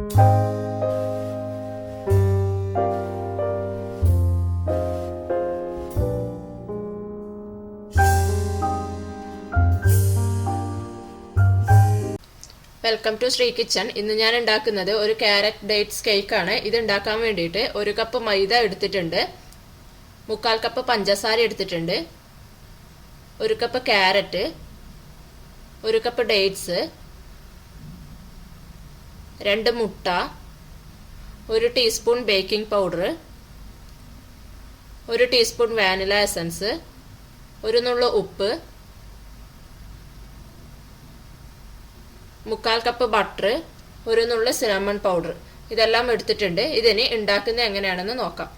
Welcome to Shri kitchen. ഇന്ന് ഞാൻ ഉണ്ടാക്കുന്നത് ഒരു ക്യാരറ്റ് ഡേറ്റ്സ് കേക്ക് ആണ്. ഇത് ഉണ്ടാക്കാൻ വേണ്ടിയിട്ട് 1 കപ്പ് മൈദ എടുത്തിട്ടുണ്ട്, 3/4 കപ്പ് പഞ്ചസാര എടുത്തിട്ടുണ്ട്, 1 കപ്പ് ക്യാരറ്റ്, 1 കപ്പ് ഡേറ്റ്സ്, 2 മുട്ട, 1 teaspoon baking powder, 1 teaspoon vanilla essence, 1 നുള്ളു ഉപ്പ്, 3/4 കപ്പ് ബട്ടർ, 1 നുള്ളു സിനമൺ പൗഡർ. ഇതെല്ലാം എടുത്തിട്ടുണ്ട്. ഇതിനി ഉണ്ടാക്കുന്നത് എങ്ങനെയാണെന്ന് നോക്കാം.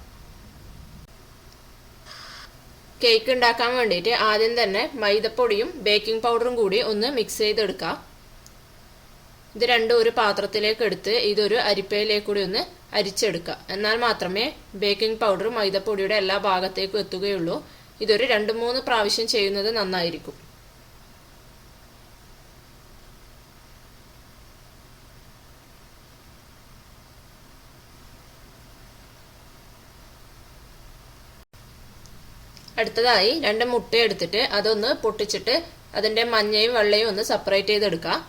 കേക്ക് ഉണ്ടാക്കാൻ വേണ്ടിയിട്ട് ആദ്യം തന്നെ മൈദപ്പൊടിയും ബേക്കിംഗ് പൗഡറും കൂടി ഒന്ന് മിക്സ് ചെയ്തെടുക്കാം. ഇത് രണ്ടും ഒരു പാത്രത്തിലേക്ക് എടുത്ത് ഇതൊരു അരിപ്പയിലേക്ക് കൂടി ഒന്ന് അരിച്ചെടുക്കുക. എന്നാൽ മാത്രമേ ബേക്കിംഗ് പൗഡർ മൈദപ്പൊടിയുടെ എല്ലാ ഭാഗത്തേക്കും എത്തുകയുള്ളൂ. ഇതൊരു 2-3 പ്രാവശ്യം ചെയ്യുന്നത് നന്നായിരിക്കും. അടുത്തതായി 2 മുട്ട എടുത്തിട്ട് അതൊന്ന് പൊട്ടിച്ചിട്ട് അതിന്റെ മഞ്ഞയും വെള്ളയും ഒന്ന് സെപ്പറേറ്റ് ചെയ്തെടുക്കാം.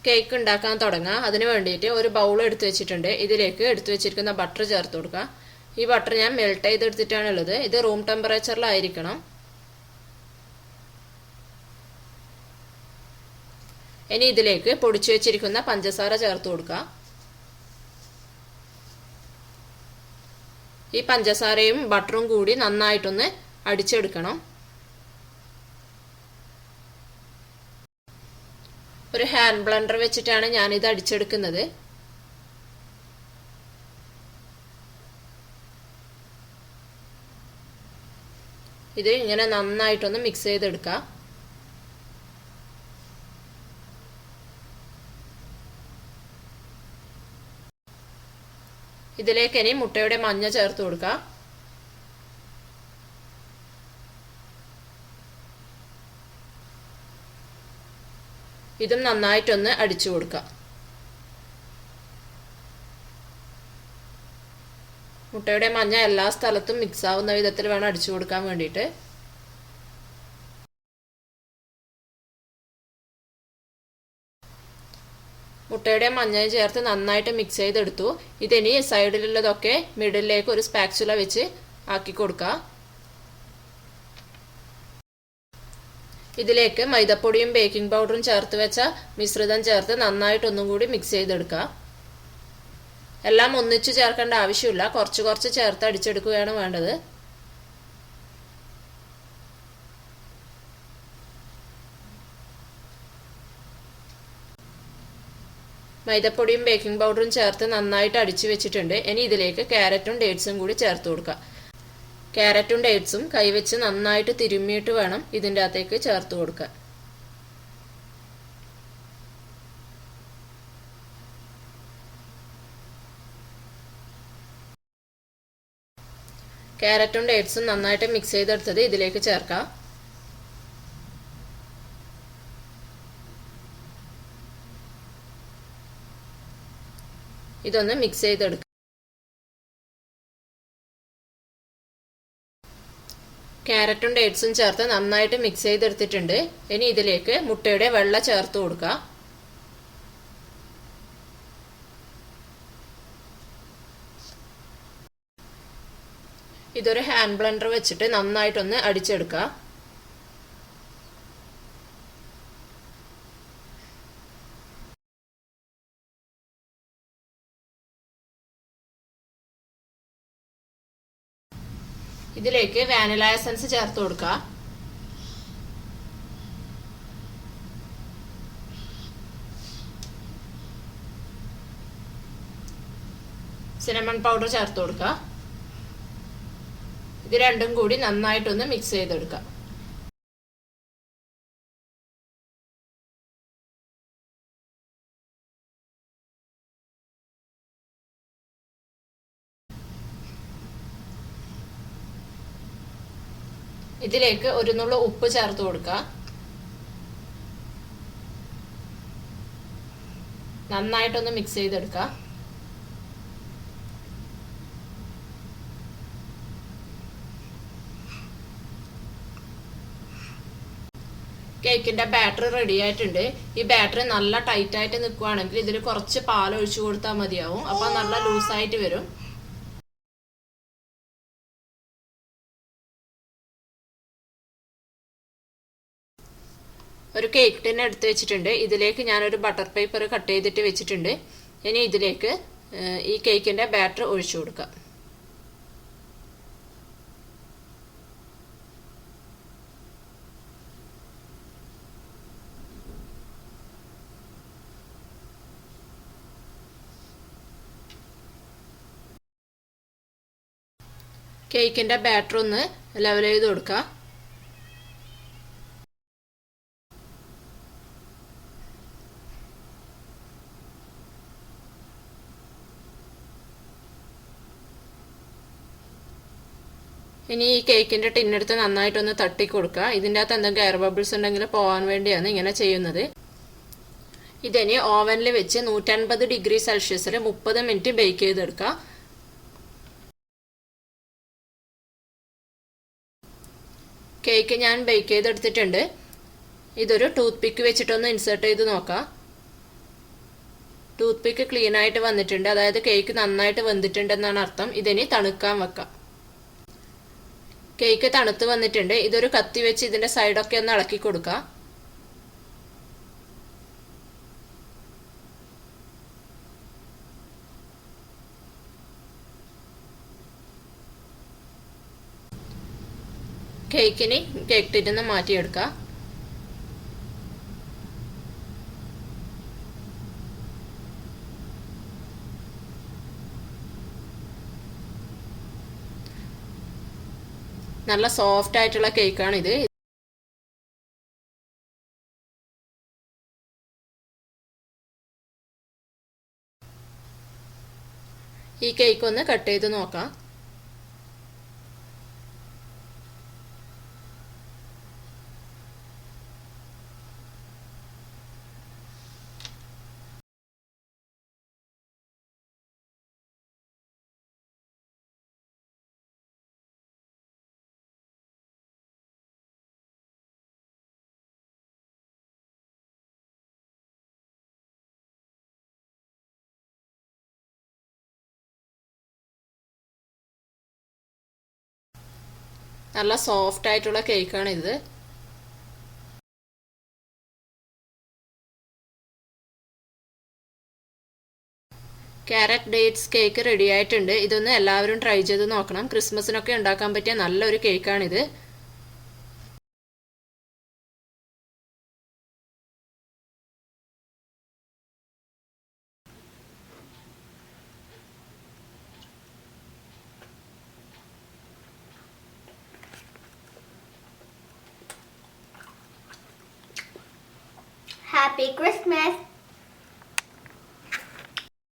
കേക്ക് ഉണ്ടാക്കാൻ തുടങ്ങാം. അതിന് വേണ്ടിയിട്ട് ഒരു ബൗൾ എടുത്തു വെച്ചിട്ടുണ്ട്. ഇതിലേക്ക് എടുത്തു വെച്ചിരിക്കുന്ന ബട്ടർ ചേർത്ത് കൊടുക്കുക. ഈ ബട്ടർ ഞാൻ മെൽറ്റ് ചെയ്തെടുത്തിട്ടാണ് ഉള്ളത്. ഇത് റൂം ടെമ്പറേച്ചറിലായിരിക്കണം. ഇനി ഇതിലേക്ക് പൊടിച്ചു വെച്ചിരിക്കുന്ന പഞ്ചസാര ചേർത്ത് കൊടുക്കുക. ഈ പഞ്ചസാരയും ബട്ടറും കൂടി നന്നായിട്ടൊന്ന് അടിച്ചെടുക്കണം. ഒരു ഹാൻഡ് ബ്ലെൻഡർ വെച്ചിട്ടാണ് ഞാനിത് അടിച്ചെടുക്കുന്നത്. ഇത് ഇങ്ങനെ നന്നായിട്ടൊന്ന് മിക്സ് ചെയ്തെടുക്കാം. ഇതിലേക്ക് ഇനി മുട്ടയുടെ മഞ്ഞ ചേർത്ത് കൊടുക്കാം. ഇതും നന്നായിട്ടൊന്ന് അടിച്ചു കൊടുക്കാം. മുട്ടയുടെ മഞ്ഞ എല്ലാ സ്ഥലത്തും മിക്സ് ആവുന്ന വിധത്തിൽ വേണം അടിച്ചു കൊടുക്കാൻ വേണ്ടിയിട്ട്. മുട്ടയുടെ മഞ്ഞയും ചേർത്ത് നന്നായിട്ട് മിക്സ് ചെയ്തെടുത്തു. ഇതിനി സൈഡിലുള്ളതൊക്കെ മിഡിലേക്ക് ഒരു സ്പാച്ചുല വെച്ച് ആക്കി കൊടുക്കാം. ഇതിലേക്ക് മൈദപ്പൊടിയും ബേക്കിംഗ് പൗഡറും ചേർത്ത് വെച്ച മിശ്രിതം ചേർത്ത് നന്നായിട്ടൊന്നും കൂടി മിക്സ് ചെയ്തെടുക്കുക. എല്ലാം ഒന്നിച്ചു ചേർക്കേണ്ട ആവശ്യമില്ല, കുറച്ച് കുറച്ച് ചേർത്ത് അടിച്ചെടുക്കുകയാണ് വേണ്ടത്. മൈദപ്പൊടിയും ബേക്കിംഗ് പൗഡറും ചേർത്ത് നന്നായിട്ട് അടിച്ചു വെച്ചിട്ടുണ്ട്. ഇനി ഇതിലേക്ക് ക്യാരറ്റും ഡേറ്റ്സും കൂടി ചേർത്ത് കൊടുക്കുക. ക്യാരറ്റും ഡേറ്റ്സും കൈവച്ച് നന്നായിട്ട് തിരുമ്മിയിട്ട് വേണം ഇതിൻ്റെ അകത്തേക്ക് ചേർത്ത് കൊടുക്കാൻ. ക്യാരറ്റും ഡേറ്റ്സും നന്നായിട്ട് മിക്സ് ചെയ്തെടുത്തത് ഇതിലേക്ക് ചേർക്കാം. ഇതൊന്ന് മിക്സ് ചെയ്തെടുക്കാം. ക്യാരറ്റും ഡേറ്റ്സും ചേർത്ത് നന്നായിട്ട് മിക്സ് ചെയ്തെടുത്തിട്ടുണ്ട്. ഇനി ഇതിലേക്ക് മുട്ടയുടെ വെള്ള ചേർത്ത് കൊടുക്കുക. ഇതൊരു ഹാൻഡ് ബ്ലെൻഡർ വെച്ചിട്ട് നന്നായിട്ടൊന്ന് അടിച്ചെടുക്കുക. ഇതിലേക്ക് വാനില എസൻസ് ചേർത്ത് കൊടുക്കുക. സിനമൺ പൗഡർ ചേർത്ത് കൊടുക്കുക. ഇത് രണ്ടും കൂടി നന്നായിട്ടൊന്ന് മിക്സ് ചെയ്തെടുക്കുക. ഇതിലേക്ക് ഒരു നുള്ളു ഉപ്പ് ചേർത്ത് കൊടുക്കുക. നന്നായിട്ടൊന്ന് മിക്സ് ചെയ്തെടുക്കുക. കേക്കിന്റെ ബാറ്റർ റെഡി ആയിട്ടുണ്ട്. ഈ ബാറ്റർ നല്ല ടൈറ്റ് ആയിട്ട് നിൽക്കുകയാണെങ്കിൽ ഇതിൽ കുറച്ച് പാൽ ഒഴിച്ചു കൊടുത്താൽ മതിയാവും. അപ്പൊ നല്ല ലൂസായിട്ട് വരും. ഒരു കേക്ക് ടിൻ എടുത്ത് വെച്ചിട്ടുണ്ട്. ഇതിലേക്ക് ഞാനൊരു ബട്ടർ പേപ്പർ കട്ട് ചെയ്തിട്ട് വെച്ചിട്ടുണ്ട്. ഇനി ഇതിലേക്ക് ഈ കേക്കിന്റെ ബാറ്റർ ഒഴിച്ചു കൊടുക്കാം. കേക്കിന്റെ ബാറ്റർ ഒന്ന് ലെവൽ ചെയ്ത് കൊടുക്കുക. ഇനി ഈ കേക്കിന്റെ ടിന്നെടുത്ത് നന്നായിട്ടൊന്ന് തട്ടി കൊടുക്കുക. ഇതിൻ്റെ അകത്ത് എന്തെങ്കിലും എയർ ബബിൾസ് ഉണ്ടെങ്കിൽ പോകാൻ വേണ്ടിയാണ് ഇങ്ങനെ ചെയ്യുന്നത്. ഇതിനി ഓവനിൽ വെച്ച് 150 ഡിഗ്രി സെൽഷ്യസിൽ 30 മിനിറ്റ് ബേക്ക് ചെയ്തെടുക്കുക. കേക്ക് ഞാൻ ബേക്ക് ചെയ്തെടുത്തിട്ടുണ്ട്. ഇതൊരു ടൂത്ത് പിക്ക് വെച്ചിട്ടൊന്ന് ഇൻസേർട്ട് ചെയ്ത് നോക്കാം. ടൂത്ത് പിക്ക് ക്ലീൻ ആയിട്ട് വന്നിട്ടുണ്ട്. അതായത് കേക്ക് നന്നായിട്ട് വെന്തിട്ടുണ്ടെന്നാണ് അർത്ഥം. ഇതിനി തണുക്കാൻ വെക്കാം. കേക്ക് തണുത്ത് വന്നിട്ടുണ്ട്. ഇതൊരു കത്തി വെച്ച് ഇതിന്റെ സൈഡൊക്കെ ഒന്ന് ഇളക്കി കൊടുക്കുക. കേക്കിന് കേക്ക് ടിന്ന് മാറ്റിയെടുക്കുക. നല്ല സോഫ്റ്റ് ആയിട്ടുള്ള കേക്കാണ് ഇത്. ഈ കേക്ക് ഒന്ന് കട്ട് ചെയ്ത് നോക്കാം. നല്ല സോഫ്റ്റ് ആയിട്ടുള്ള കേക്കാണ് ഇത്. ക്യാരറ്റ് ഡേറ്റ്സ് കേക്ക് റെഡി ആയിട്ടുണ്ട്. ഇതൊന്ന് എല്ലാവരും ട്രൈ ചെയ്ത് നോക്കണം. ക്രിസ്മസിനൊക്കെ ഉണ്ടാക്കാൻ പറ്റിയ നല്ലൊരു കേക്കാണിത്. Happy Christmas!